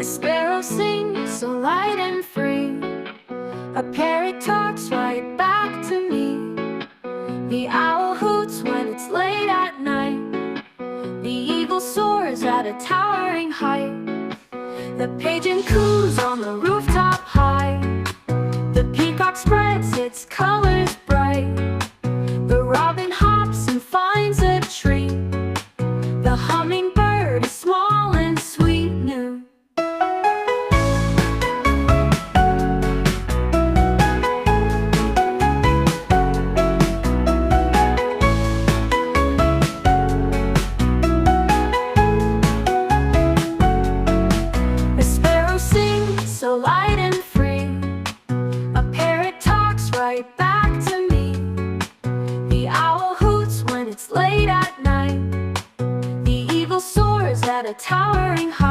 The sparrow sings so light and free. A parrot talks right back to me. The owl hoots when it's late at night. The eagle soars at a towering height. The pigeon coos on the rooftop high. The peacock spreads its colors bright. The robin hops and finds a tree. The hummingbird is small and sweet new. The sparrow sings so light and free. A parrot talks right back to me. The owl hoots when it's late at night. The eagle soars at a towering height.